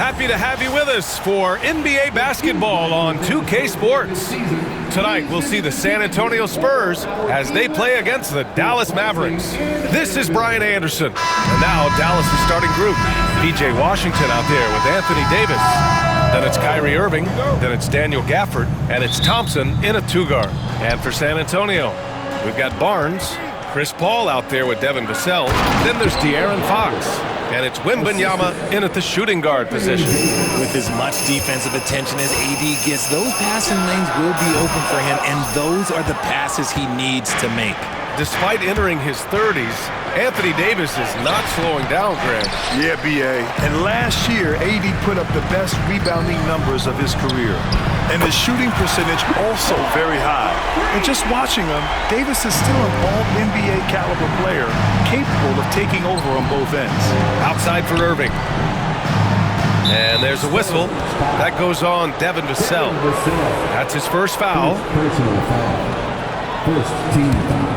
Happy to have you with us for NBA basketball on 2K Sports. Tonight, we'll see the San Antonio Spurs as they play against the Dallas Mavericks. This is Brian Anderson. And now, Dallas' starting group. P.J. Washington out there with Anthony Davis. Then it's Kyrie Irving. Then it's Daniel Gafford. And it's Thompson in a two-guard. And for San Antonio, we've got Barnes, Chris Paul out there with Devin Vassell. Then there's De'Aaron Fox. And it's Wembanyama in at the shooting guard position. With as much defensive attention as AD gets, those passing lanes will be open for him, and those are the passes he needs to make. Despite entering his 30s, Anthony Davis is not slowing down, Greg. Yeah, B.A. And last year, AD put up the best rebounding numbers of his career. And his shooting percentage also very high. And just watching him, Davis is still an all-NBA caliber player, capable of taking over on both ends. Outside for Irving. And there's a whistle. That goes on Devin Vassell. That's his first foul. Personal foul. First team foul.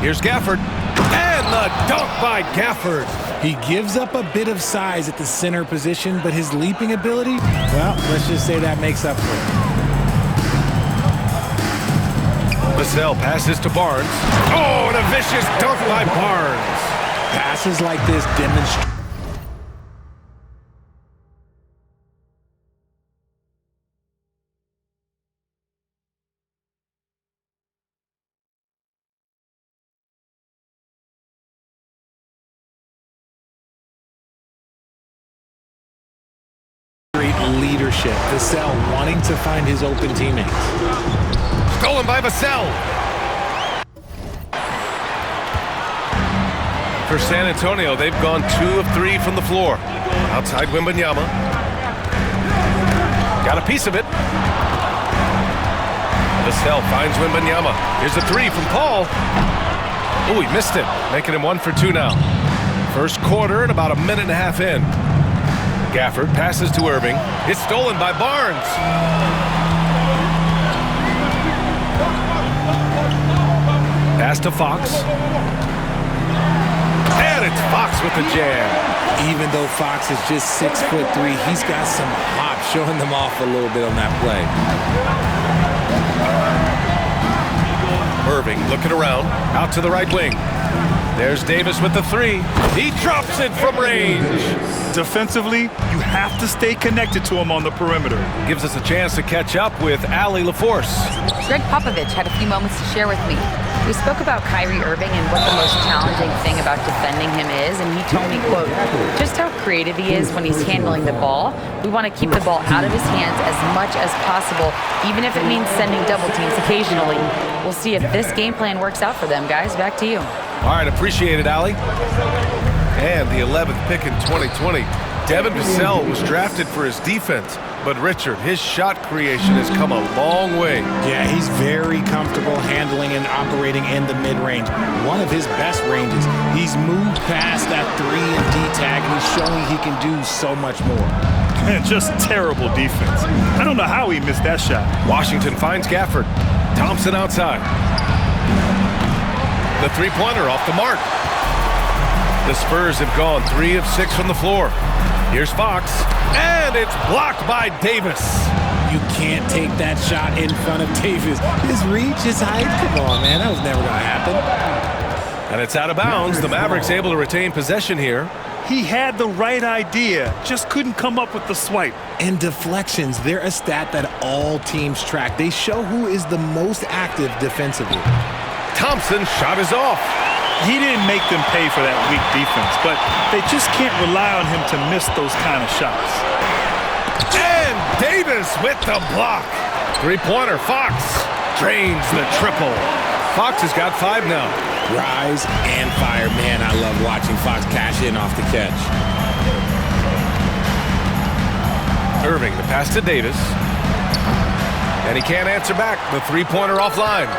Here's Gafford. And the dunk by Gafford. He gives up a bit of size at the center position, but his leaping ability, well, let's just say that makes up for it. Vassell passes to Barnes. Oh, and a vicious dunk by Barnes. Passes like this demonstrate. Leadership. Vassell wanting to find his open teammates. Stolen by Vassell. For San Antonio, they've gone 2 of 3 from the floor. Outside Wembanyama. Got a piece of it. Vassell finds Wembanyama. Here's a 3 from Paul. Oh, he missed it. Making him 1 for 2 now. First quarter and about a minute and a half in. Gafford passes to Irving. It's stolen by Barnes. Pass to Fox. And it's Fox with the jam. Even though Fox is just 6'3", he's got some hop, showing them off a little bit on that play. Irving looking around, out to the right wing. There's Davis with the 3. He drops it from range. Defensively, you have to stay connected to him on the perimeter. Gives us a chance to catch up with Allie LaForce. Greg Popovich had a few moments to share with me. We spoke about Kyrie Irving and what the most challenging thing about defending him is, and he told me, quote, just how creative he is when he's handling the ball. We want to keep the ball out of his hands as much as possible, even if it means sending double teams occasionally. We'll see if this game plan works out for them, guys. Back to you. All right, appreciate it, Allie. And the 11th pick in 2020, Devin Vassell was drafted for his defense. But Richard, his shot creation has come a long way. Yeah, he's very comfortable handling and operating in the mid-range. One of his best ranges. He's moved past that 3 and D tag, and he's showing he can do so much more. Just terrible defense. I don't know how he missed that shot. Washington finds Gafford. Thompson outside. The three-pointer off the mark. The Spurs have gone 3 of 6 from the floor. Here's Fox, and it's blocked by Davis. You can't take that shot in front of Davis. His reach, his height, come on, man. That was never going to happen. And it's out of bounds. The Mavericks able to retain possession here. He had the right idea, just couldn't come up with the swipe. And deflections, they're a stat that all teams track. They show who is the most active defensively. Thompson's shot is off. He didn't make them pay for that weak defense, but they just can't rely on him to miss those kind of shots. And Davis with the block. Three-pointer, Fox drains the triple. Fox has got 5 now. Rise and fire. Man, I love watching Fox cash in off the catch. Irving, the pass to Davis. And he can't answer back. The three-pointer offline.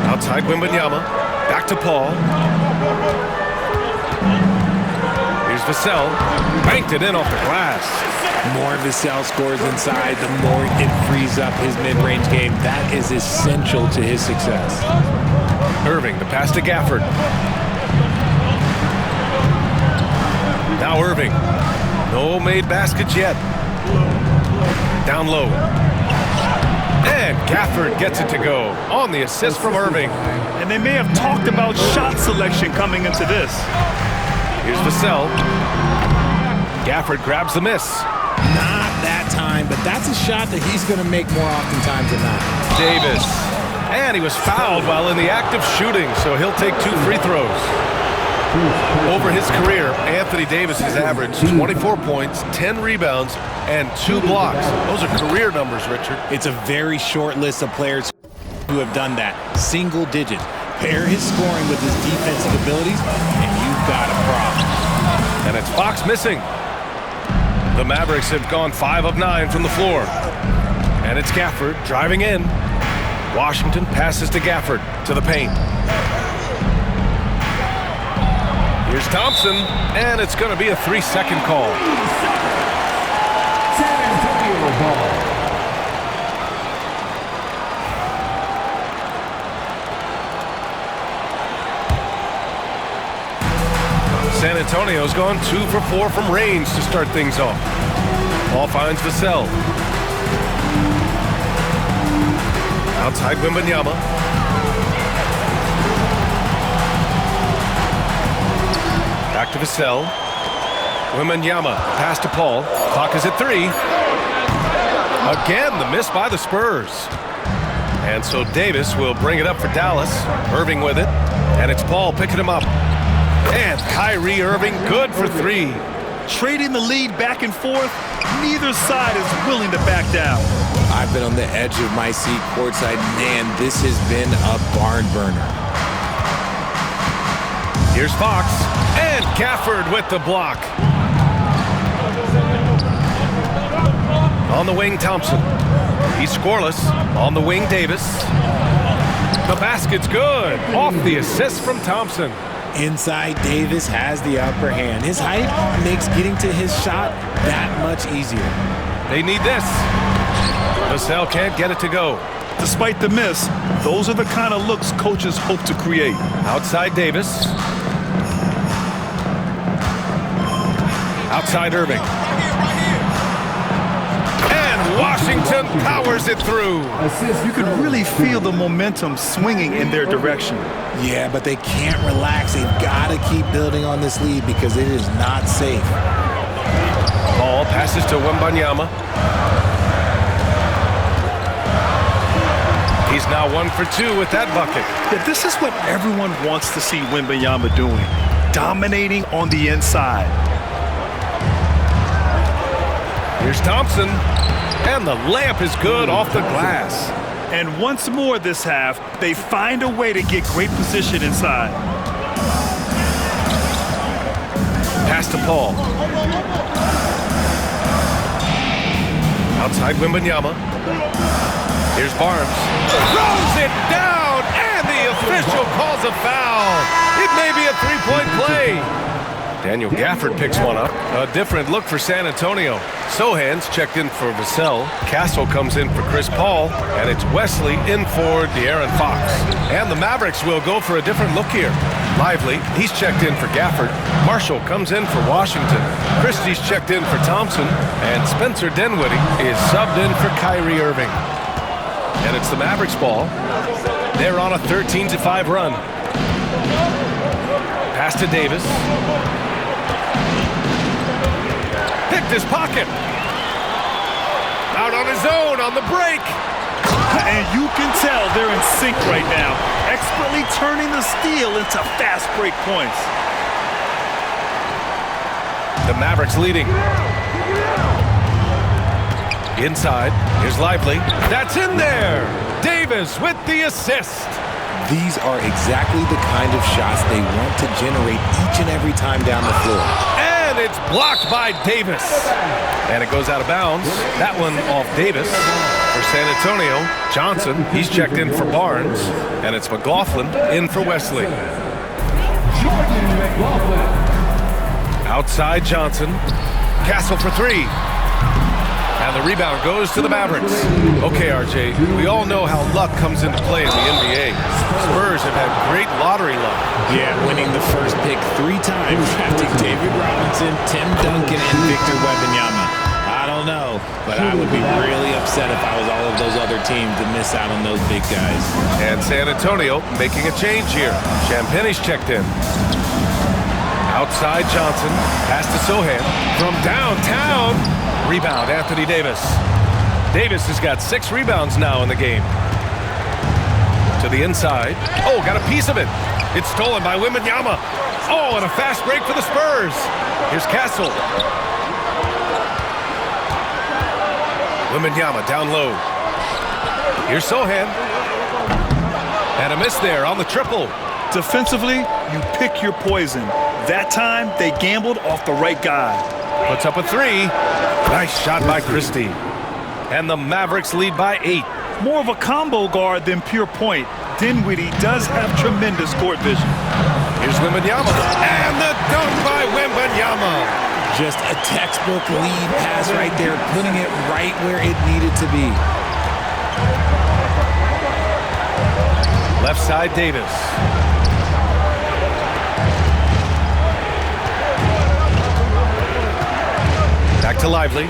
Outside Wembanyama. Back to Paul. Here's Vassell. Banked it in off the glass. More Vassell scores inside, the more it frees up his mid-range game. That is essential to his success. Irving, the pass to Gafford. Irving. No made baskets yet. Down low. And Gafford gets it to go on the assist from Irving. And they may have talked about shot selection coming into this. Here's Vassell. Gafford grabs the miss. Not that time, but that's a shot that he's going to make more oftentimes than not. Davis. And he was fouled while in the act of shooting, so he'll take 2 free throws. Over his career, Anthony Davis has averaged 24 points, 10 rebounds, and 2 blocks. Those are career numbers, Richard. It's a very short list of players who have done that. Single digits. Pair his scoring with his defensive abilities, and you've got a problem. And it's Fox missing. The Mavericks have gone 5 of 9 from the floor. And it's Gafford driving in. Washington passes to Gafford to the paint. Here's Thompson, and it's going to be a 3-second call. San Antonio ball. San Antonio's gone 2 for 4 from range to start things off. Ball finds Vassell. Outside Wembanyama. Back to Vassell. Wembanyama, pass to Paul. Clock is at 3. Again, the miss by the Spurs. And so Davis will bring it up for Dallas. Irving with it. And it's Paul picking him up. And Kyrie Irving good for 3. Trading the lead back and forth, neither side is willing to back down. I've been on the edge of my seat courtside. Man, this has been a barn burner. Here's Fox. And Gafford with the block. On the wing, Thompson. He's scoreless. On the wing, Davis. The basket's good. Off the assist from Thompson. Inside, Davis has the upper hand. His height makes getting to his shot that much easier. They need this. Vassell can't get it to go. Despite the miss, those are the kind of looks coaches hope to create. Outside Davis. Outside Irving. And Washington powers it through. You could really feel the momentum swinging in their direction. Yeah, but they can't relax. They've got to keep building on this lead because it is not safe. Ball passes to Wembanyama. He's now 1 for 2 with that bucket. Yeah, this is what everyone wants to see Wembanyama doing. Dominating on the inside. Here's Thompson. And the layup is good off the glass. And once more this half, they find a way to get great position inside. Pass to Paul. Outside Wembanyama. Here's Barnes. Throws it down, and the official calls a foul. It may be a 3-point play. Daniel Gafford picks one up. A different look for San Antonio. Sohan's checked in for Vassell. Castle comes in for Chris Paul. And it's Wesley in for De'Aaron Fox. And the Mavericks will go for a different look here. Lively, he's checked in for Gafford. Marshall comes in for Washington. Christie's checked in for Thompson. And Spencer Dinwiddie is subbed in for Kyrie Irving. And it's the Mavericks ball. They're on a 13-5 run. Pass to Davis. Picked his pocket. Out on his own on the break. And you can tell they're in sync right now, expertly turning the steal into fast break points. The Mavericks leading. Inside, here's Lively. That's in there. Davis with the assist. These are exactly the kind of shots they want to generate each and every time down the floor. And it's blocked by Davis. And it goes out of bounds. That one off Davis. For San Antonio, Johnson, he's checked in for Barnes. And it's McLaughlin in for Wesley. Outside Johnson. Castle for 3. And the rebound goes to the Mavericks. Okay, RJ, we all know how luck comes into play in the NBA. Spurs have had great lottery luck. Yeah, winning the first pick 3 times, drafting David Robinson, Tim Duncan, and Victor Wembanyama. I don't know, but I would be really upset if I was all of those other teams to miss out on those big guys. And San Antonio making a change here. Champagne's checked in. Outside Johnson, pass to Sohan. From downtown, rebound Anthony Davis. Davis has got 6 rebounds now in the game. To the inside. Oh, got a piece of it. It's stolen by Wembanyama. Oh, and a fast break for the Spurs. Here's Castle. Wembanyama down low. Here's Sohan. And a miss there on the triple. Defensively, you pick your poison. That time, they gambled off the right guy. Puts up a 3. Nice shot by Christie. And the Mavericks lead by 8. More of a combo guard than pure point. Dinwiddie does have tremendous court vision. Here's Wembanyama. And the dunk by Wembanyama. Just a textbook lead pass right there, putting it right where it needed to be. Left side, Davis. Back to Lively.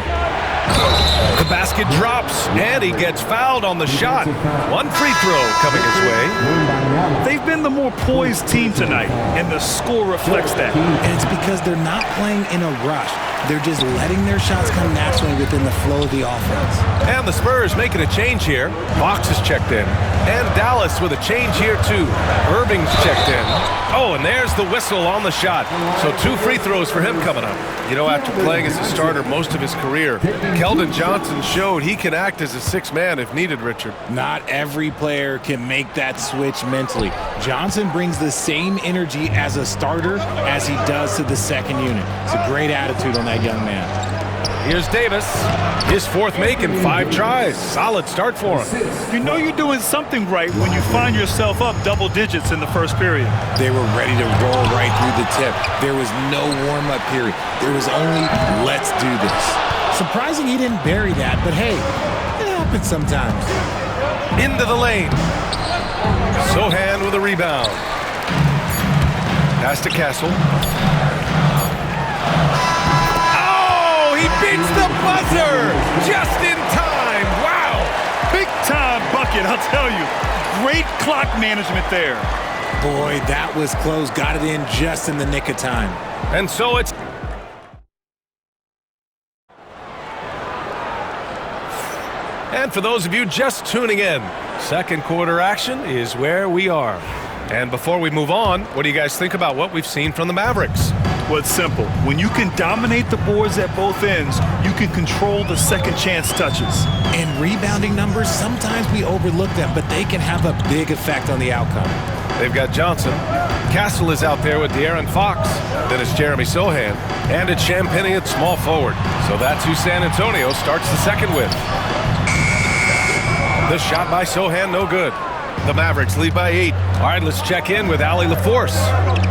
The basket drops, and he gets fouled on the shot. 1 free throw coming his way. They've been the more poised team tonight, and the score reflects that. And it's because they're not playing in a rush. They're just letting their shots come naturally within the flow of the offense. And the Spurs making a change here. Fox is checked in. And Dallas with a change here, too. Irving's checked in. Oh, and there's the whistle on the shot. So 2 free throws for him coming up. You know, after playing as a starter most of his career, Keldon Johnson showed he can act as a 6th man if needed, Richard. Not every player can make that switch mentally. Johnson brings the same energy as a starter as he does to the second unit. It's a great attitude on that young man. Here's Davis. His 4th make in 5 tries. Solid start for him. You know you're doing something right when you find yourself up double digits in the first period. They were ready to roll right through the tip. There was no warm-up period. There was only, let's do this. Surprising he didn't bury that, but hey, it happens sometimes. Into the lane. Sohan with a rebound. Pass to Castle. Beats the buzzer just in time. Wow. Big time bucket, I'll tell you. Great clock management there. Boy, that was close. Got it in just in the nick of time. And so it's... And for those of you just tuning in, second quarter action is where we are. And before we move on, what do you guys think about what we've seen from the Mavericks? Well, it's simple. When you can dominate the boards at both ends, you can control the second chance touches. And rebounding numbers, sometimes we overlook them, but they can have a big effect on the outcome. They've got Johnson. Castle is out there with De'Aaron Fox. Then it's Jeremy Sohan. And it's Champagnie at small forward. So that's who San Antonio starts the second with. The shot by Sohan, no good. The Mavericks lead by 8. All right, let's check in with Allie LaForce.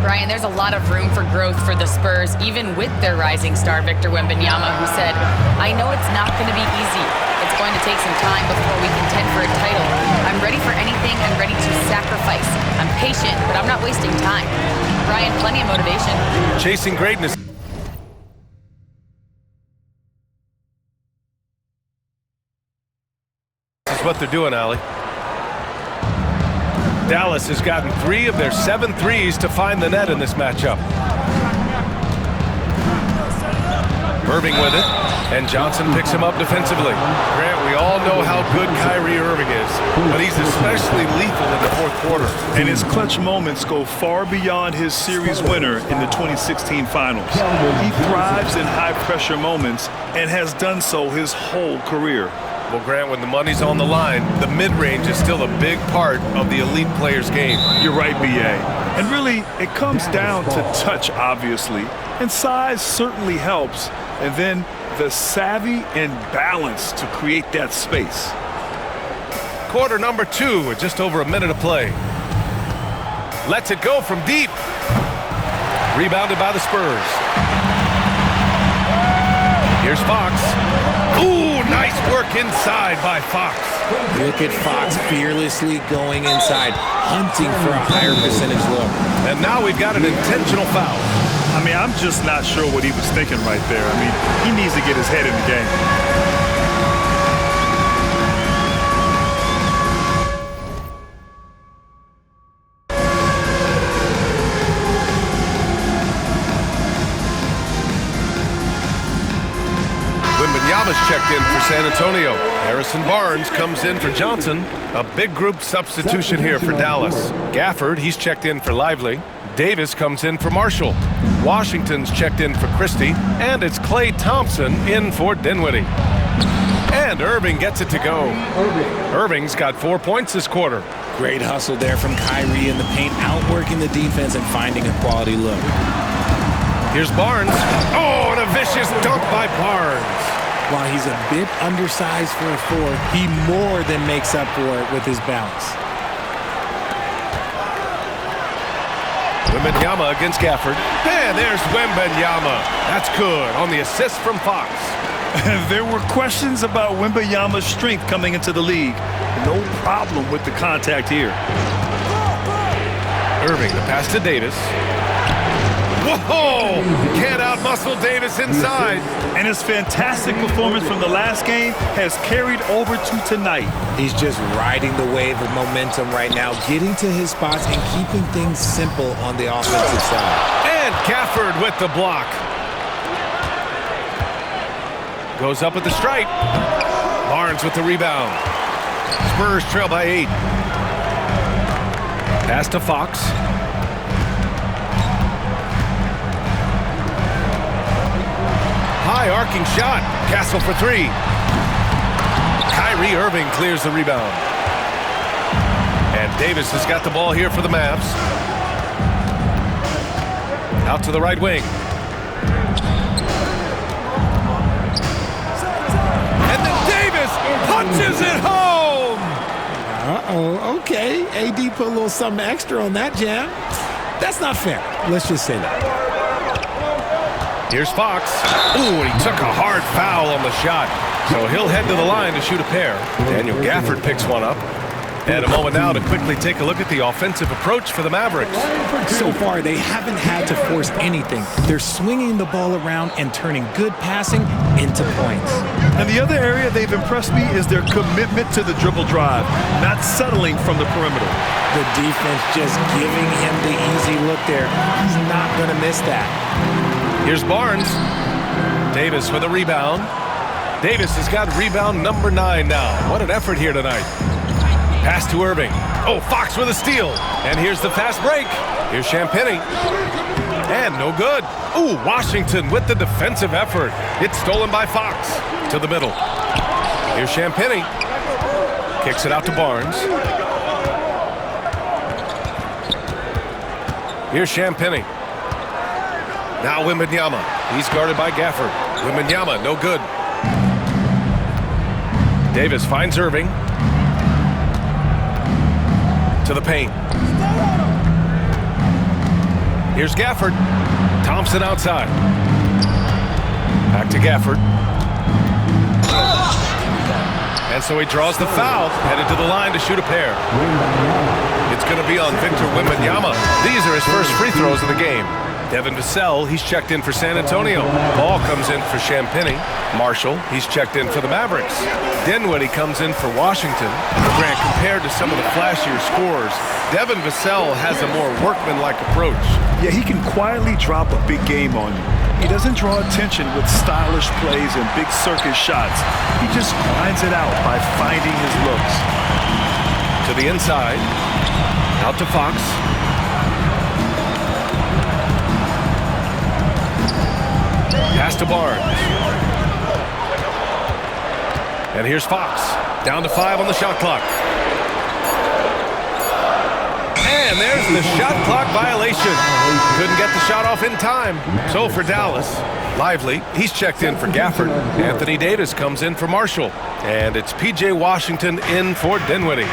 Brian, there's a lot of room for growth for the Spurs, even with their rising star, Victor Wembanyama, who said, I know it's not going to be easy. It's going to take some time before we contend for a title. I'm ready for anything. I'm ready to sacrifice. I'm patient, but I'm not wasting time. Brian, plenty of motivation. Chasing greatness. This is what they're doing, Allie. Dallas has gotten 3 of their 7 threes to find the net in this matchup. Irving with it, and Johnson picks him up defensively. Grant, we all know how good Kyrie Irving is, but he's especially lethal in the 4th quarter. And his clutch moments go far beyond his series winner in the 2016 finals. He thrives in high-pressure moments and has done so his whole career. Well, Grant, when the money's on the line, the mid-range is still a big part of the elite player's game. You're right, B.A. And really, it comes down to touch, obviously, and size certainly helps, and then the savvy and balance to create that space. Quarter number 2 with just over a minute of play. Lets it go from deep. Rebounded by the Spurs. Here's Fox. Ooh, Nice work inside by Fox. Look at Fox fearlessly going inside, hunting for a higher percentage look. And now we've got an intentional foul. I mean, I'm just not sure what he was thinking right there. I mean, he needs to get his head in the game. Wembanyama's checked in for San Antonio. Harrison Barnes comes in for Johnson. A big group substitution here for Dallas. Gafford, he's checked in for Lively. Davis comes in for Marshall. Washington's checked in for Christie. And it's Klay Thompson in for Dinwiddie. And Irving gets it to go. Irving's got 4 points this quarter. Great hustle there from Kyrie in the paint, outworking the defense and finding a quality look. Here's Barnes. Oh, and a vicious dunk by Barnes. While he's a bit undersized for a four, he more than makes up for it with his bounce. Wembanyama against Gafford. And there's Wembanyama. That's good on the assist from Fox. There were questions about Wembanyama's strength coming into the league. No problem with the contact here. Irving, the pass to Davis. Whoa! Can't out-muscle Davis inside. And his fantastic performance from the last game has carried over to tonight. He's just riding the wave of momentum right now, getting to his spots and keeping things simple on the offensive side. And Gafford with the block. Goes up with the stripe. Barnes with the rebound. Spurs trail by 8. Pass to Fox. High arcing shot. Castle for 3. Kyrie Irving clears the rebound. And Davis has got the ball here for the Mavs. Out to the right wing. And then Davis punches it home. Uh-oh, okay. AD put a little something extra on that jam. That's not fair. Let's just say that. Here's Fox. Ooh, and he took a hard foul on the shot. So he'll head to the line to shoot a pair. Daniel Gafford picks one up. And a moment now to quickly take a look at the offensive approach for the Mavericks. So far, they haven't had to force anything. They're swinging the ball around and turning good passing into points. And the other area they've impressed me is their commitment to the dribble drive, not settling from the perimeter. The defense just giving him the easy look there. He's not going to miss that. Here's Barnes. Davis with a rebound. Davis has got rebound number 9 now. What an effort here tonight. Pass to Irving. Oh, Fox with a steal. And here's the fast break. Here's Champagnie. And no good. Ooh, Washington with the defensive effort. It's stolen by Fox. To the middle. Here's Champagnie. Kicks it out to Barnes. Here's Champagnie. Now Wembanyama. He's guarded by Gafford. Wembanyama, no good. Davis finds Irving. To the paint. Here's Gafford. Thompson outside. Back to Gafford. And so he draws the foul, headed to the line to shoot a pair. It's going to be on Victor Wembanyama. These are his first free throws of the game. Devin Vassell, he's checked in for San Antonio. Ball comes in for Champagnie. Marshall, he's checked in for the Mavericks. Dinwiddie comes in for Washington. Grant, compared to some of the flashier scores, Devin Vassell has a more workmanlike approach. Yeah, he can quietly drop a big game on you. He doesn't draw attention with stylish plays and big circus shots. He just grinds it out by finding his looks. To the inside. Out to Fox. Pass to Barnes. And here's Fox. Down to 5 on the shot clock. And there's the shot clock violation. Couldn't get the shot off in time. So for Dallas, Lively, he's checked in for Gafford. Anthony Davis comes in for Marshall. And it's P.J. Washington in for Dinwiddie.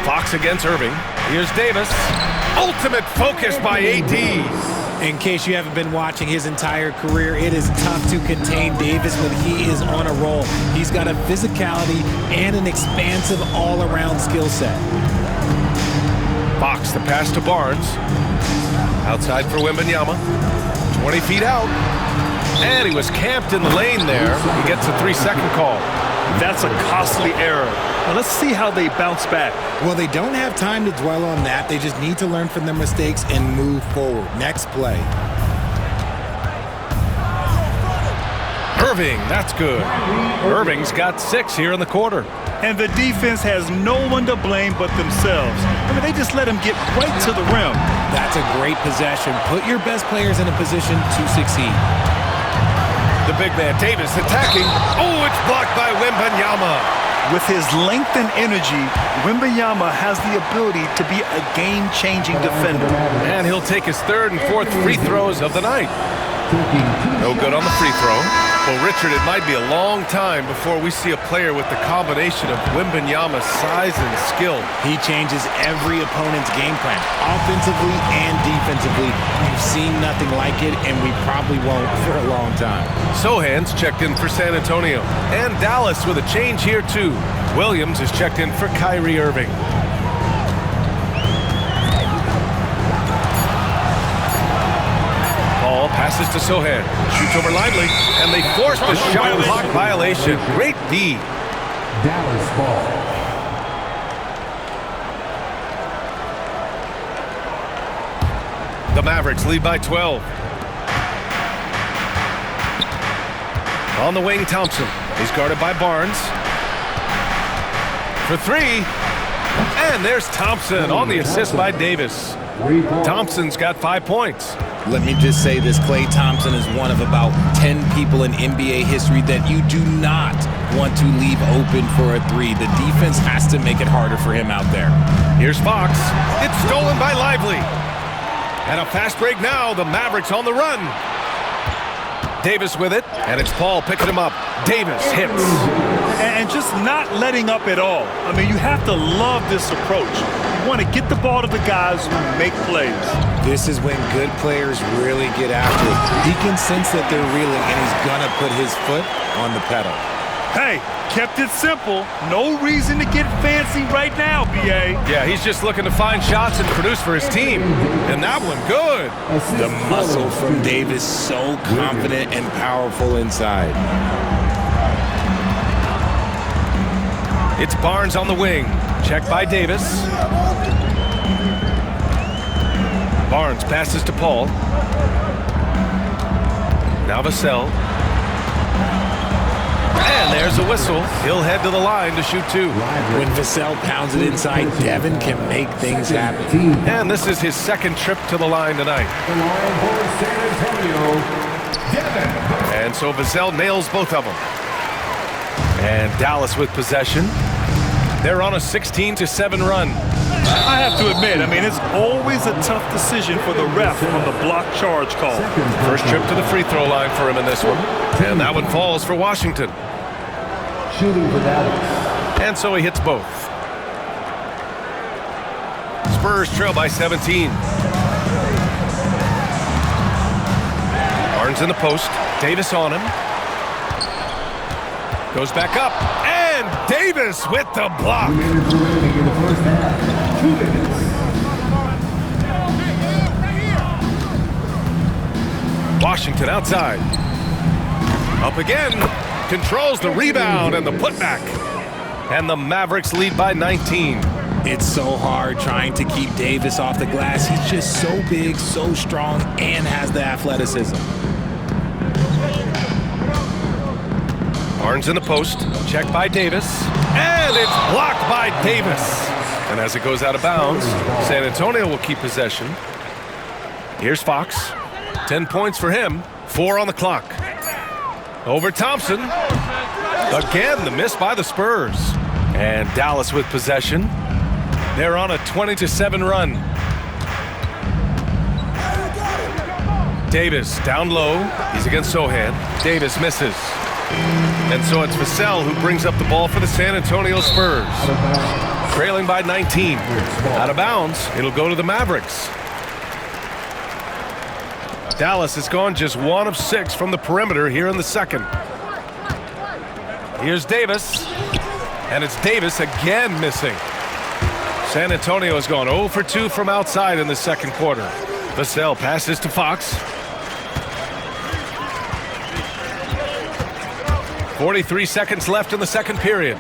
Fox against Irving. Here's Davis. Ultimate focus by AD. In case you haven't been watching his entire career, it is tough to contain Davis when he is on a roll. He's got a physicality and an expansive all-around skill set. Fox, the pass to Barnes. Outside for Wembanyama. 20 feet out. And he was camped in the lane there. He gets a 3-second call. That's a costly error. Now let's see how they bounce back. Well, they don't have time to dwell on that. They just need to learn from their mistakes and move forward. Next play. Irving, that's good. Irving's got 6 here in the quarter. And the defense has no one to blame but themselves. I mean, they just let him get right to the rim. That's a great possession. Put your best players in a position to succeed. The big man, Davis, attacking. Oh, it's blocked by Wembanyama. With his length and energy, Wembanyama has the ability to be a game-changing defender. And he'll take his 3rd and 4th free throws of the night. No good on the free throw. Well, Richard, it might be a long time before we see a player with the combination of Wembanyama's size and skill. He changes every opponent's game plan, offensively and defensively. We've seen nothing like it, and we probably won't for a long time. Sohan's checked in for San Antonio. And Dallas with a change here, too. Williams is checked in for Kyrie Irving. Ball passes to Sohan. Shoots over Lively. And they force the shot clock violation. Great D. Dallas ball. The Mavericks lead by 12. On the wing, Thompson. He's guarded by Barnes. For 3. And there's Thompson on the assist by Davis. Thompson's got 5 points. Let me just say this, Klay Thompson is one of about 10 people in NBA history that you do not want to leave open for a 3. The defense has to make it harder for him out there. Here's Fox. It's stolen by Lively. And a fast break now. The Mavericks on the run. Davis with it, and it's Paul picking him up. Davis hits. And just not letting up at all. I mean, you have to love this approach. You want to get the ball to the guys who make plays. This is when good players really get after it. He can sense that they're reeling, and he's going to put his foot on the pedal. Hey, kept it simple. No reason to get fancy right now, B.A. Yeah, he's just looking to find shots and produce for his team. And that one, good. The muscle from Davis, so confident and powerful inside. It's Barnes on the wing. Checked by Davis. Barnes passes to Paul. Now Vassell. And there's a whistle. He'll head to the line to shoot 2. When Vassell pounds it inside, Devin can make things happen. And this is his 2nd trip to the line tonight. And so Vassell nails both of them. And Dallas with possession. They're on a 16-7 run. I have to admit, I mean, it's always a tough decision for the ref on the block charge call. First trip to the free throw line for him in this one. And that one falls for Washington. Shooting for Dallas. And so he hits both. Spurs trail by 17. Barnes in the post. Davis on him. Goes back up. And Davis with the block. 2 minutes remaining in the first half. 2 minutes. Washington outside. Up again. Controls the rebound and the putback. And the Mavericks lead by 19. It's so hard trying to keep Davis off the glass. He's just so big, so strong, and has the athleticism. Barnes in the post. Checked by Davis. And it's blocked by Davis. And as it goes out of bounds, San Antonio will keep possession. Here's Fox. 10 points for him. 4 on the clock. Over Thompson. Again, the miss by the Spurs. And Dallas with possession. They're on a 20-7 run. Davis down low. He's against Sohan. Davis misses. And so it's Vassell who brings up the ball for the San Antonio Spurs. trailing by 19. Out of bounds, it'll go to the Mavericks. Dallas has gone just 1 of 6 from the perimeter here in the second. Here's Davis, and it's Davis again missing. San Antonio has gone 0 for 2 from outside in the second quarter. Vassell passes to Fox. 43 seconds left in the second period.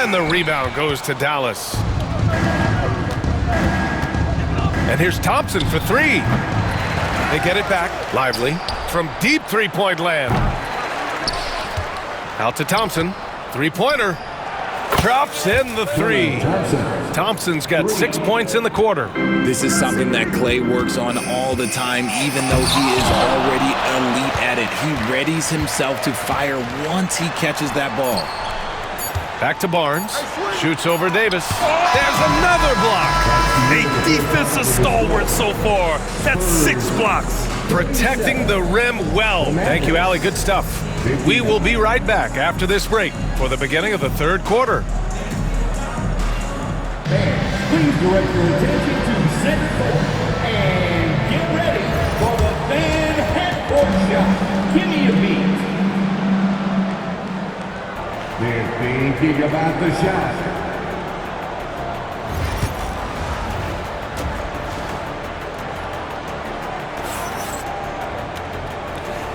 And the rebound goes to Dallas. And here's Thompson for 3. They get it back. Lively from deep three-point land. Out to Thompson. Three-pointer. Drops in the 3. Thompson's got 6 points in the quarter. This is something that Clay works on all the time, even though he is already elite at it. He readies himself to fire once he catches that ball. Back to Barnes. Shoots over Davis. There's another block. A defensive stalwart so far. That's 6 blocks. Protecting the rim well. Thank you, Allie. Good stuff. We will be right back after this break for the beginning of the third quarter. Please direct your attention to center court and get ready for the fan half-court shot. Give me a beat. They're thinking about the shot.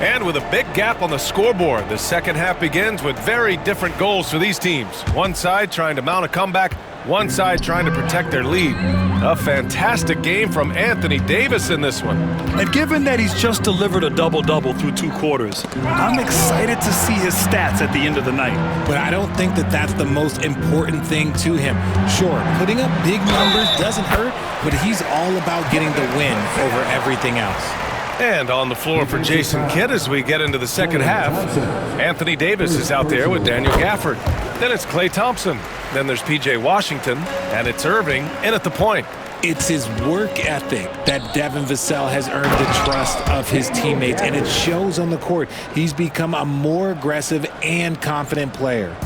And with a big gap on the scoreboard, the second half begins with very different goals for these teams. One side trying to mount a comeback, one side trying to protect their lead. A fantastic game from Anthony Davis in this one. And given that he's just delivered a double-double through 2 quarters, I'm excited to see his stats at the end of the night. But I don't think that that's the most important thing to him. Sure, putting up big numbers doesn't hurt, but he's all about getting the win over everything else. And on the floor for Jason Kidd as we get into the second half, Anthony Davis is out there with Daniel Gafford. Then it's Klay Thompson. Then there's P.J. Washington, and it's Irving in at the point. It's his work ethic that Devin Vassell has earned the trust of his teammates, and it shows on the court. He's become a more aggressive and confident player.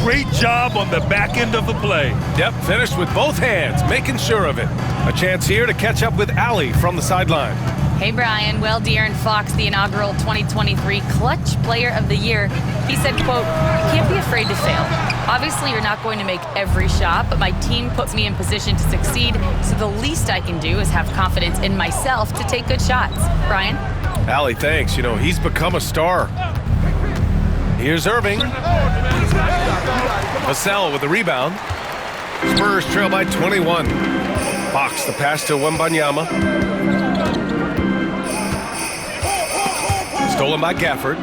Great job on the back end of the play. Yep, finished with both hands, making sure of it. A chance here to catch up with Allie from the sideline. Hey, Brian. Well, De'Aaron Fox, the inaugural 2023 Clutch Player of the Year, he said, quote, "You can't be afraid to fail. Obviously, you're not going to make every shot, but my team puts me in position to succeed, so the least I can do is have confidence in myself to take good shots." Brian? Allie, thanks. You know, he's become a star. Here's Irving. Vassell with the rebound. Spurs trail by 21. Fox the pass to Wembanyama. Stolen by Gafford.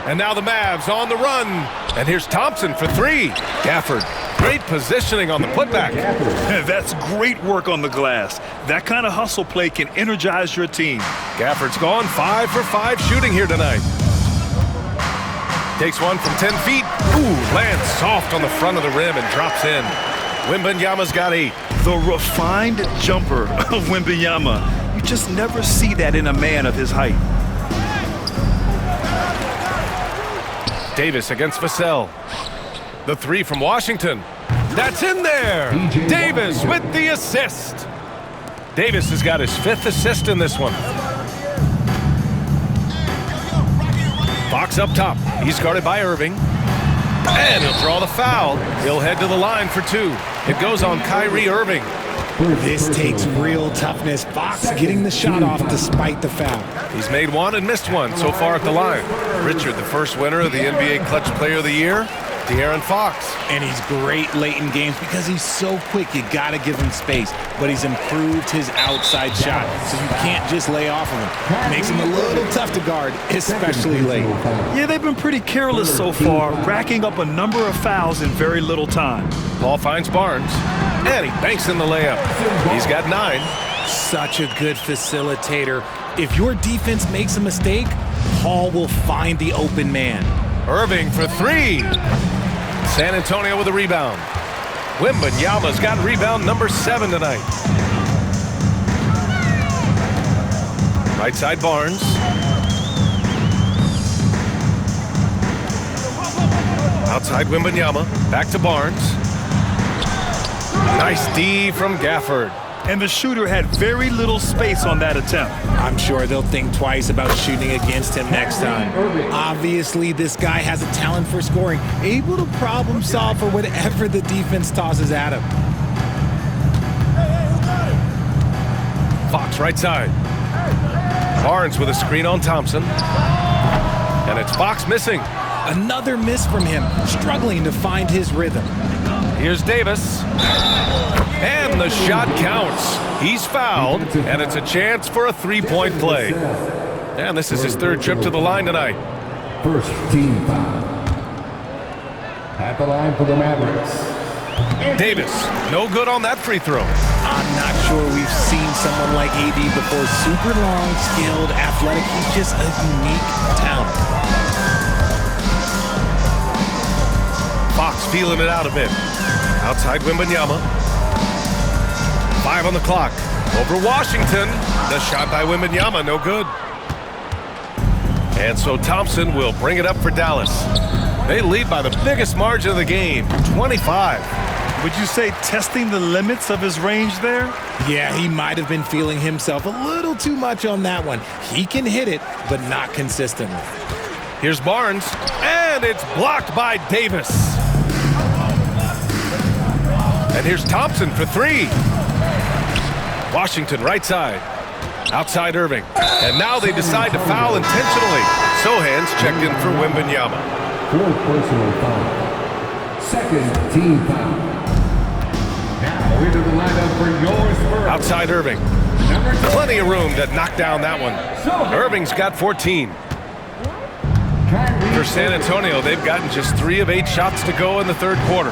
And now the Mavs on the run. And here's Thompson for 3. Gafford, great positioning on the putback. That's great work on the glass. That kind of hustle play can energize your team. Gafford's gone 5 for 5 shooting here tonight. Takes one from 10 feet. Ooh, lands soft on the front of the rim and drops in. Wembanyama's got 8. The refined jumper of Wembanyama. You just never see that in a man of his height. Davis against Vassell. The 3 from Washington. That's in there. Davis with the assist. Davis has got his 5th assist in this one. Fox up top. He's guarded by Irving. And he'll draw the foul. He'll head to the line for 2. It goes on Kyrie Irving. This takes real toughness. Fox getting the shot off despite the foul. He's made 1 and missed 1 so far at the line. Richard, the first winner of the NBA Clutch Player of the Year, De'Aaron Fox. And he's great late in games because he's so quick. You got to give him space. But he's improved his outside shot, so you can't just lay off of him. Makes him a little tough to guard, especially late. Yeah, they've been pretty careless so far, racking up a number of fouls in very little time. Paul finds Barnes, and he banks in the layup. He's got 9. Such a good facilitator. If your defense makes a mistake, Paul will find the open man. Irving for 3. San Antonio with a rebound. Wembanyama's got rebound number 7 tonight. Right side Barnes. Outside Wembanyama. Back to Barnes. Nice D from Gafford. And the shooter had very little space on that attempt. I'm sure they'll think twice about shooting against him next time. Obviously, this guy has a talent for scoring, able to problem solve for whatever the defense tosses at him. Fox right side. Barnes with a screen on Thompson. And it's Fox missing. Another miss from him, struggling to find his rhythm. Here's Davis. And the shot counts. He's fouled, and it's a chance for a three-point play. And this is his third trip to the line tonight. First team foul. At the line for the Mavericks. Davis, no good on that free throw. I'm not sure we've seen someone like AD before. Super long, skilled, athletic. He's just a unique talent. Fox feeling it out a bit. Outside Wembanyama. 5 on the clock. Over Washington. The shot by Wembanyama, no good. And so Thompson will bring it up for Dallas. They lead by the biggest margin of the game, 25. Would you say testing the limits of his range there? Yeah, he might have been feeling himself a little too much on that one. He can hit it, but not consistently. Here's Barnes, and it's blocked by Davis. And here's Thompson for three. Washington right side. Outside Irving. And now they decide to foul intentionally. Sohan's checked in for Wembanyama. Fourth personal foul. Second team foul. Now into the lineup for your Spurs. Outside Irving. Plenty of room to knock down that one. Irving's got 14. For San Antonio, they've gotten just 3 of 8 shots to go in the third quarter.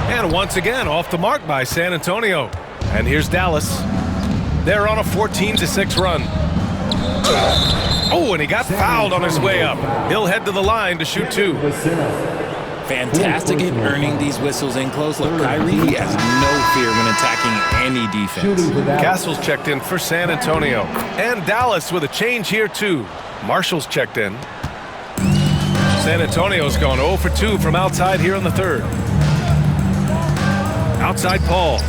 And once again, off the mark by San Antonio. And here's Dallas. They're on a 14-6 run. Oh, and he got fouled on his way up. He'll head to the line to shoot 2. Fantastic at earning these whistles in close. Look, Kyrie has no fear when attacking any defense. Castle's checked in for San Antonio. And Dallas with a change here, too. Marshall's checked in. San Antonio's gone 0 for 2 from outside here in the third. Outside Paul.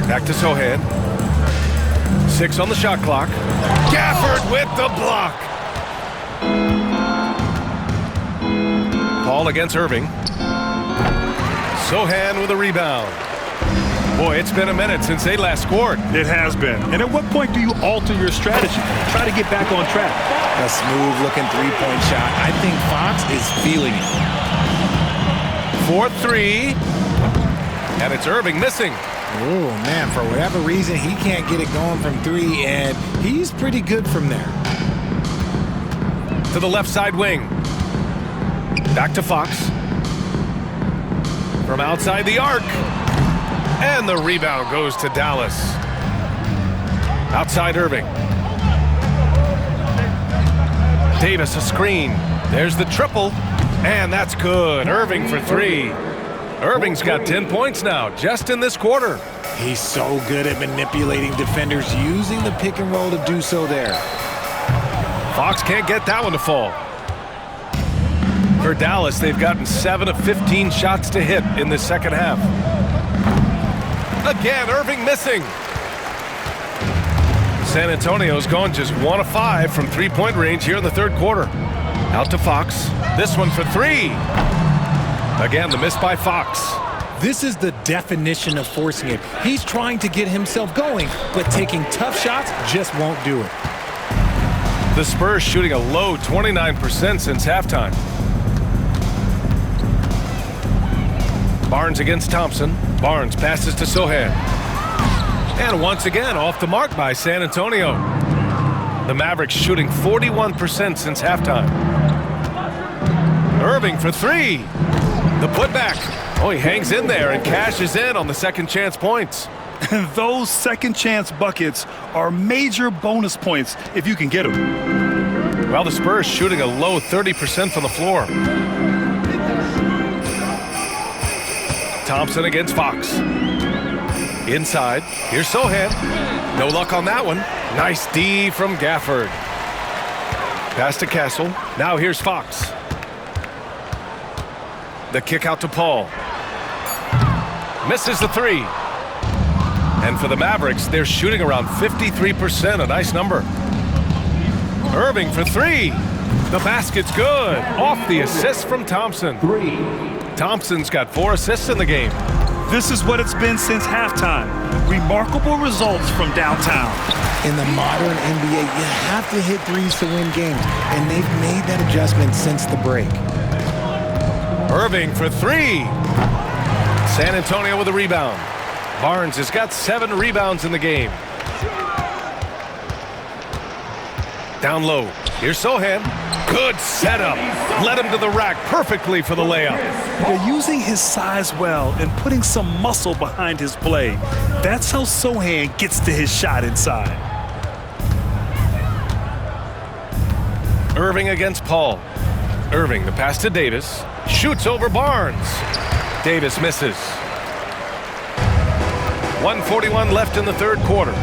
Back to Sohan. 6 on the shot clock. Gafford with the block. Paul against Irving. Sohan with a rebound. Boy, it's been a minute since they last scored. It has been. And at what point do you alter your strategy? Try to get back on track. A smooth-looking three-point shot. I think Fox is feeling it. 4-3. And it's Irving missing. Oh, man, for whatever reason, he can't get it going from 3, and he's pretty good from there. To the left side wing. Back to Fox. From outside the arc. And the rebound goes to Dallas. Outside Irving. Davis a screen. There's the triple. And that's good. Irving for 3. Irving's got 10 points now, just in this quarter. He's so good at manipulating defenders, using the pick and roll to do so there. Fox can't get that one to fall. For Dallas, they've gotten 7 of 15 shots to hit in the second half. Again, Irving missing. San Antonio's gone just 1 of 5 from three-point range here in the third quarter. Out to Fox. This one for 3. Again, the miss by Fox. This is the definition of forcing it. He's trying to get himself going, but taking tough shots just won't do it. The Spurs shooting a low 29% since halftime. Barnes against Thompson. Barnes passes to Sohan. And once again, off the mark by San Antonio. The Mavericks shooting 41% since halftime. Irving for 3. The putback. Oh, he hangs in there and cashes in on the second chance points. And those second chance buckets are major bonus points if you can get them. Well, the Spurs shooting a low 30% from the floor. Thompson against Fox. Inside, here's Sohan. No luck on that one. Nice D from Gafford. Pass to Castle. Now here's Fox. The kick out to Paul. Misses the three. And for the Mavericks, they're shooting around 53%, a nice number. Irving for three. The basket's good. Off the assist from Thompson. Thompson's got 4 assists in the game. This is what it's been since halftime. Remarkable results from downtown. In the modern NBA, you have to hit threes to win games, and they've made that adjustment since the break. Irving for three. San Antonio with a rebound. Barnes has got 7 rebounds in the game. Down low. Here's Sohan. Good setup. Led him to the rack perfectly for the layup. They're using his size well and putting some muscle behind his play. That's how Sohan gets to his shot inside. Irving against Paul. Irving, the pass to Davis. Shoots over Barnes. Davis misses. 1:41 left in the third quarter.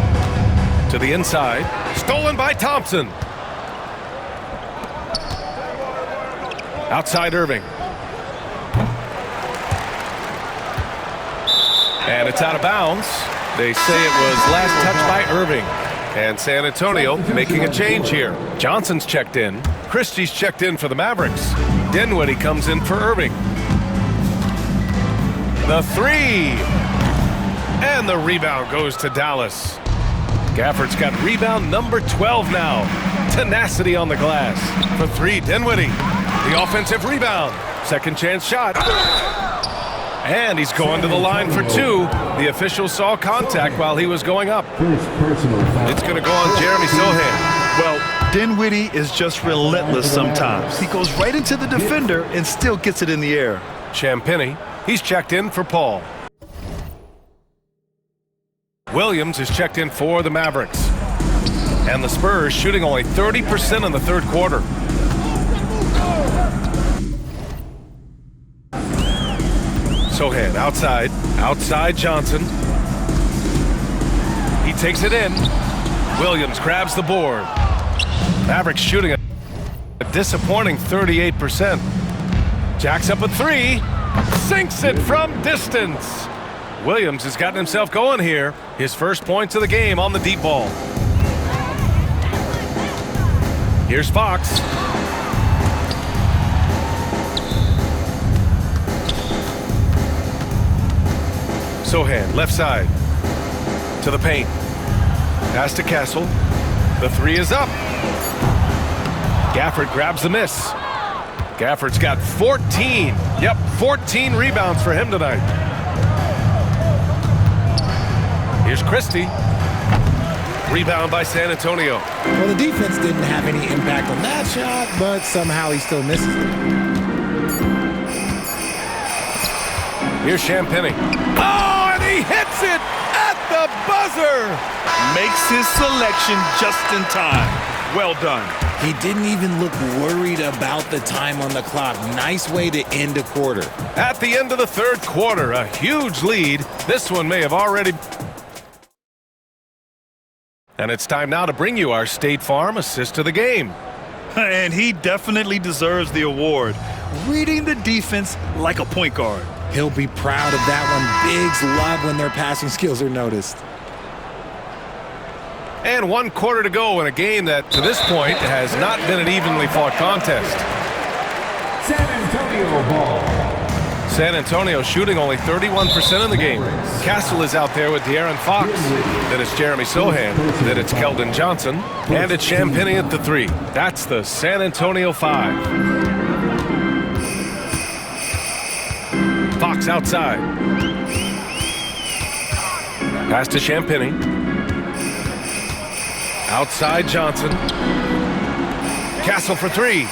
To the inside. Stolen by Thompson. Outside Irving. And it's out of bounds. They say it was last touched by Irving. And San Antonio making a change here. Johnson's checked in. Christie's checked in for the Mavericks. Dinwiddie comes in for Irving. The three. And the rebound goes to Dallas. Gafford's got rebound number 12 now. Tenacity on the glass. For three, Dinwiddie. The offensive rebound. Second chance shot. And he's going to the line for 2. The official saw contact while he was going up. It's going to go on Jeremy Sohan. Well, Dinwiddie is just relentless sometimes. He goes right into the defender and still gets it in the air. Champagnie, he's checked in for Paul. Williams is checked in for the Mavericks. And the Spurs shooting only 30% in the third quarter. Sohan outside. Outside Johnson. He takes it in. Williams grabs the board. Mavericks shooting a disappointing 38%. Jacks up a three. Sinks it from distance. Williams has gotten himself going here. His first points of the game on the deep ball. Here's Fox. Sohan, left side. To the paint. Pass to Castle. The three is up. Gafford grabs the miss. Gafford's got 14. Yep, 14 rebounds for him tonight. Here's Christie. Rebound by San Antonio. Well, the defense didn't have any impact on that shot, but somehow he still misses it. Here's Champagnie. Oh, and he hits it at the buzzer. Makes his selection just in time. Well done. He didn't even look worried about the time on the clock. Nice way to end a quarter. At the end of the third quarter, a huge lead. This one may have already... And it's time now to bring you our State Farm assist of the game. And he definitely deserves the award. Reading the defense like a point guard. He'll be proud of that one. Bigs love when their passing skills are noticed. And 1 quarter to go in a game that, to this point, has not been an evenly fought contest. San Antonio ball. San Antonio shooting only 31% in the game. Castle is out there with De'Aaron Fox. Then it's Jeremy Sohan. Then it's Keldon Johnson. And it's Champagnie at the three. That's the San Antonio 5. Fox outside. Pass to Champagnie. Outside Johnson. Castle for three.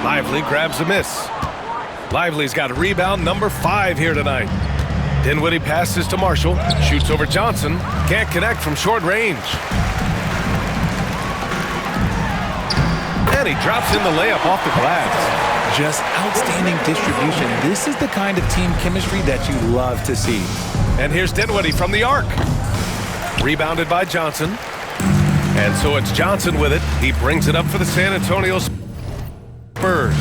Lively grabs a miss. Lively's got rebound number 5 here tonight. Dinwiddie passes to Marshall. Shoots over Johnson. Can't connect from short range. And he drops in the layup off the glass. just outstanding distribution. This is the kind of team chemistry that you love to see. And here's Dinwiddie from the arc. Rebounded by Johnson. And so it's Johnson with it. He brings it up for the San Antonio Spurs.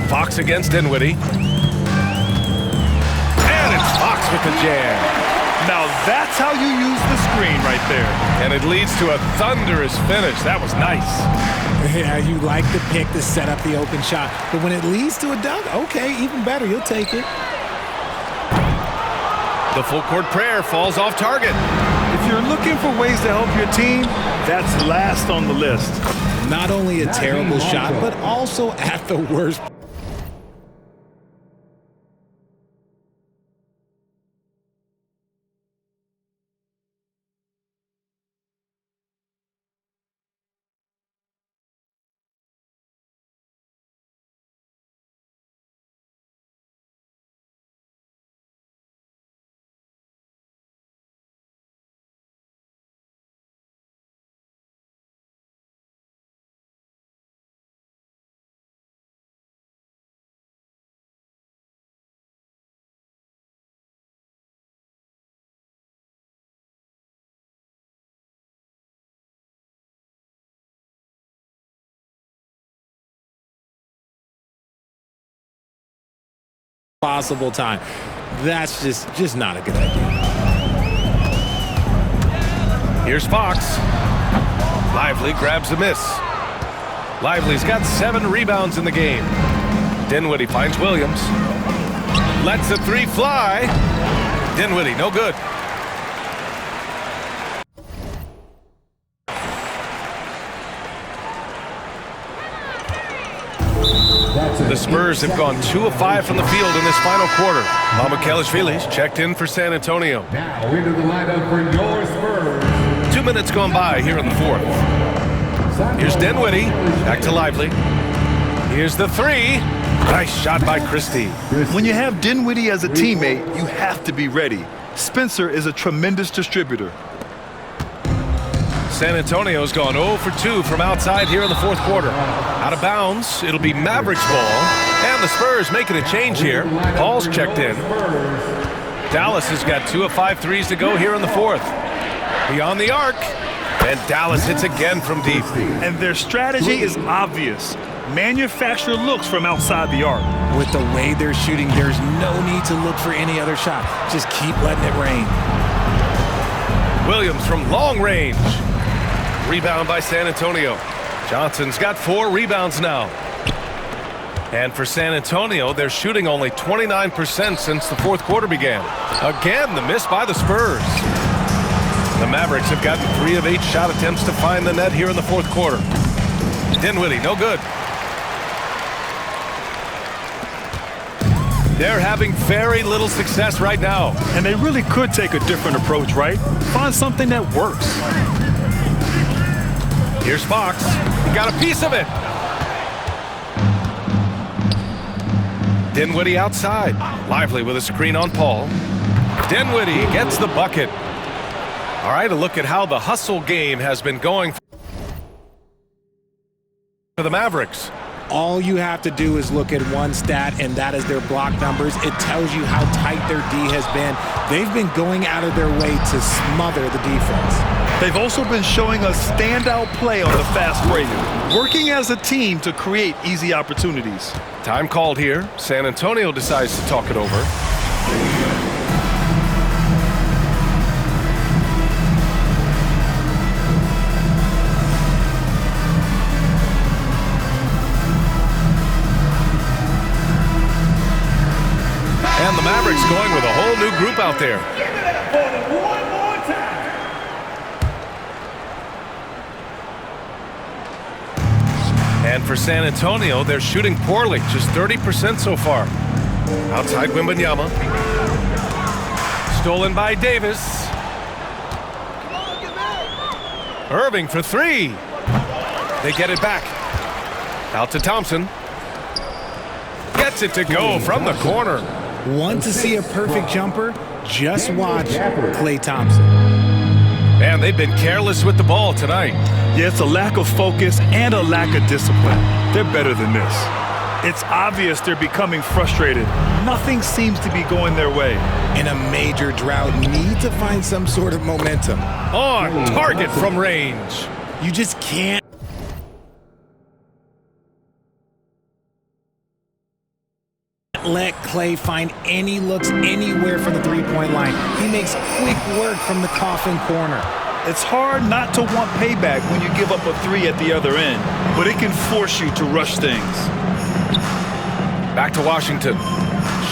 Fox against Dinwiddie. And it's Fox with the jam. Now that's how you use the screen right there. And it leads to a thunderous finish. That was nice. Yeah, you like the pick to set up the open shot. But when it leads to a dunk, okay, even better. You'll take it. The full court prayer falls off target. If you're looking for ways to help your team, that's last on the list. Not only a terrible shot, but also at the worst. Possible time. That's just not a good idea. Here's Fox. Lively grabs a miss. Lively's got 7 rebounds in the game. Dinwiddie finds Williams. Lets the 3 fly. Dinwiddie, no good. The Spurs have gone 2 of 5 from the field in this final quarter. Mavericks checked in for San Antonio. Now into the lineup for your Spurs. 2 minutes gone by here in the fourth. Here's Dinwiddie. Back to Lively. Here's the 3. Nice shot by Christie. When you have Dinwiddie as a teammate, you have to be ready. Spencer is a tremendous distributor. San Antonio's gone 0 for 2 from outside here in the fourth quarter. Out of bounds, it'll be Mavericks ball. And the Spurs making a change here. Paul's checked in. Dallas has got 2 of 5 threes to go here in the fourth. Beyond the arc. And Dallas hits again from deep. And their strategy is obvious. Manufacture looks from outside the arc. With the way they're shooting, there's no need to look for any other shot. Just keep letting it rain. Williams from long range. Rebound by San Antonio. Johnson's got 4 rebounds now. And for San Antonio, they're shooting only 29% since the fourth quarter began. Again, the miss by the Spurs. The Mavericks have gotten 3 of 8 shot attempts to find the net here in the fourth quarter. Dinwiddie, no good. They're having very little success right now. And they really could take a different approach, right? Find something that works. Here's Fox. He got a piece of it. Dinwiddie outside. Lively with a screen on Paul. Dinwiddie gets the bucket. All right, a look at how the hustle game has been going for the Mavericks. All you have to do is look at one stat, and that is their block numbers. It tells you how tight their D has been. They've been going out of their way to smother the defense. They've also been showing us standout play on the fast break, working as a team to create easy opportunities. Time called here. San Antonio decides to talk it over. And the Mavericks going with a whole new group out there. Give it up for them one more time. And for San Antonio, they're shooting poorly, just 30% so far. Outside Wembanyama. Stolen by Davis. Irving for 3. They get it back. Out to Thompson. Gets it to go from the corner. Want to see a perfect jumper? Just watch Klay Thompson. Man, they've been careless with the ball tonight. Yeah, it's a lack of focus and a lack of discipline. They're better than this. It's obvious they're becoming frustrated. Nothing seems to be going their way. In a major drought, need to find some sort of momentum. On target from range. You just can't let Clay find any looks anywhere from the three-point line. He makes quick work from the coffin corner. It's hard not to want payback when you give up a three at the other end, but it can force you to rush things. Back to Washington.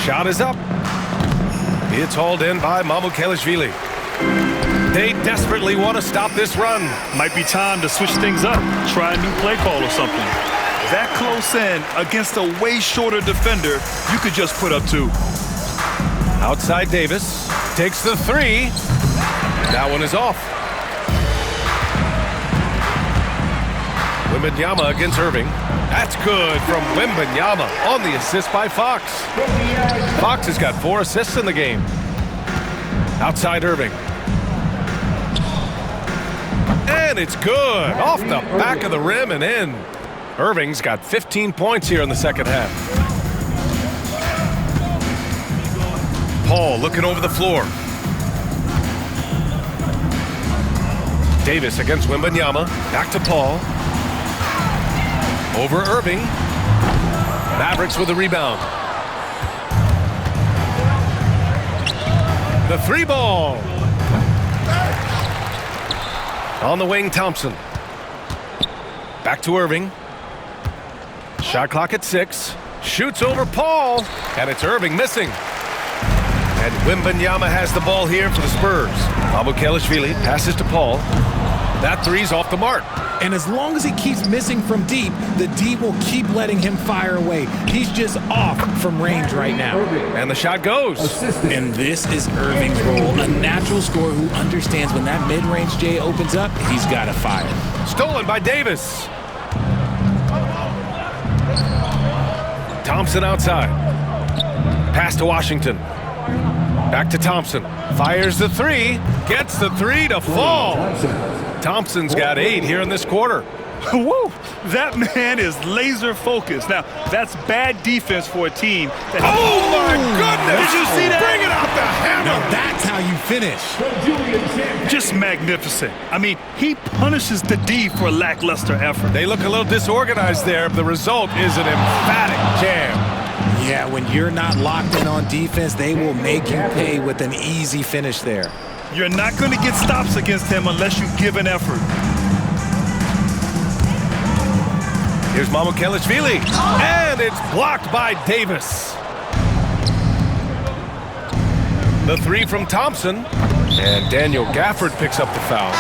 Shot is up. It's hauled in by Mamukelashvili. They desperately want to stop this run. Might be time to switch things up. Try a new play call or something. That close in against a way shorter defender, you could just put up two. Outside Davis. Takes the three. That one is off. Wembanyama against Irving. That's good from Wembanyama on the assist by Fox. Fox has got 4 assists in the game. Outside Irving. And it's good. Off the back of the rim and in. Irving's got 15 points here in the second half. Paul looking over the floor. Davis against Wembanyama. Back to Paul. Over Irving. Mavericks with a rebound. The three ball. On the wing, Thompson. Back to Irving. Shot clock at 6. Shoots over Paul. And it's Irving missing. And Wembanyama has the ball here for the Spurs. Mamukelashvili passes to Paul. That three's off the mark. And as long as he keeps missing from deep, the D will keep letting him fire away. He's just off from range right now. And the shot goes. And this is Irving's role, a natural scorer who understands when that mid-range J opens up, he's got to fire. Stolen by Davis. Thompson outside. Pass to Washington. Back to Thompson. Fires the three. Gets the three to fall. Thompson's got 8 here in this quarter. Woo! That man is laser focused. Now, that's bad defense for a team that... Oh, my goodness! Did you see that? Bring it out the hammer! Now that's how you finish. Just magnificent. I mean, he punishes the D for lackluster effort. They look a little disorganized there, but the result is an emphatic jam. Yeah, when you're not locked in on defense, they will make you pay with an easy finish there. You're not going to get stops against him unless you give an effort. Here's Mamukelashvili. And it's blocked by Davis. The three from Thompson. And Daniel Gafford picks up the foul.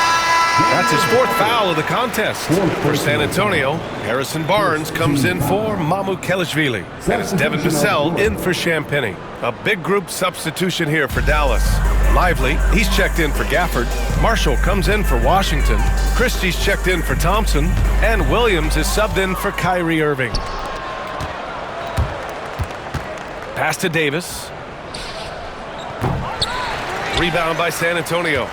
That's his 4th foul of the contest. For San Antonio, Harrison Barnes comes in for Mamukelashvili. And it's Devin Vassell in for Champagnie. A big group substitution here for Dallas. Lively, he's checked in for Gafford. Marshall comes in for Washington. Christie's checked in for Thompson. And Williams is subbed in for Kyrie Irving. Pass to Davis. Rebound by San Antonio.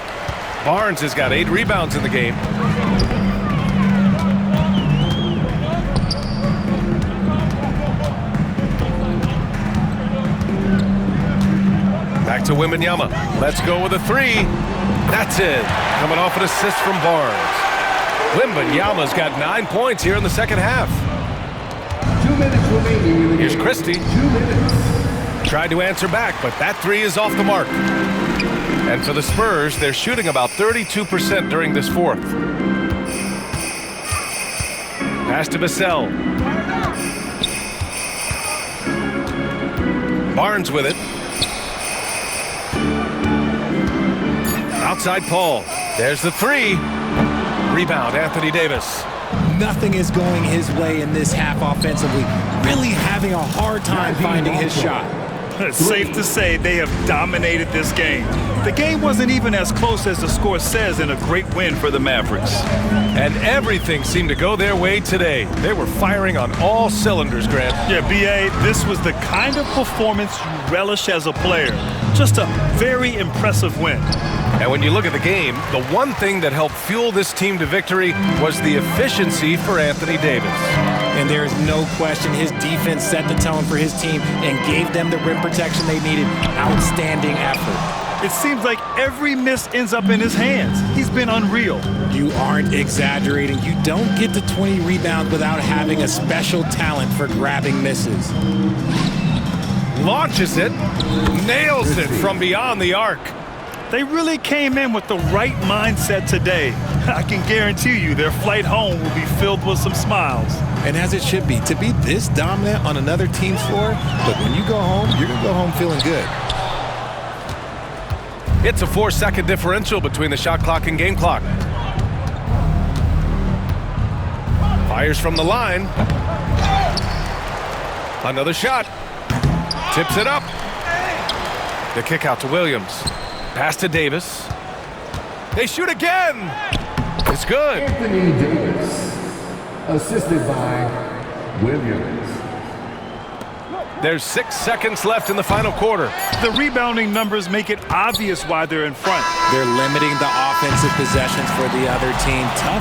Barnes has got 8 rebounds in the game. Back to Wembanyama. Let's go with a 3. That's it. Coming off an assist from Barnes. Wembanyama's got 9 points here in the second half. 2 minutes remaining. Here's Christie. 2 minutes. Tried to answer back, but that 3 is off the mark. And for the Spurs, they're shooting about 32% during this 4th. Pass to Vassell. Barnes with it. Outside Paul. There's the 3. Rebound, Anthony Davis. Nothing is going his way in this half offensively. Really having a hard time finding his shot. It's safe to say they have dominated this game. The game wasn't even as close as the score says in a great win for the Mavericks. And everything seemed to go their way today. They were firing on all cylinders, Grant. Yeah, B.A., this was the kind of performance you relish as a player. Just a very impressive win. And when you look at the game, the one thing that helped fuel this team to victory was the efficiency for Anthony Davis. And there is no question his defense set the tone for his team and gave them the rim protection they needed. Outstanding effort. It seems like every miss ends up in his hands. He's been unreal. You aren't exaggerating. You don't get to 20 rebounds without having a special talent for grabbing misses. Launches it, nails it from beyond the arc. They really came in with the right mindset today. I can guarantee you their flight home will be filled with some smiles. And as it should be, to be this dominant on another team's floor, but when you go home, you're going to go home feeling good. It's a 4-second differential between the shot clock and game clock. Fires from the line. Another shot. Tips it up. The kick out to Williams. Pass to Davis. They shoot again. It's good. Anthony Davis, assisted by Williams. There's 6 seconds left in the final quarter. The rebounding numbers make it obvious why they're in front. They're limiting the offensive possessions for the other team. Tough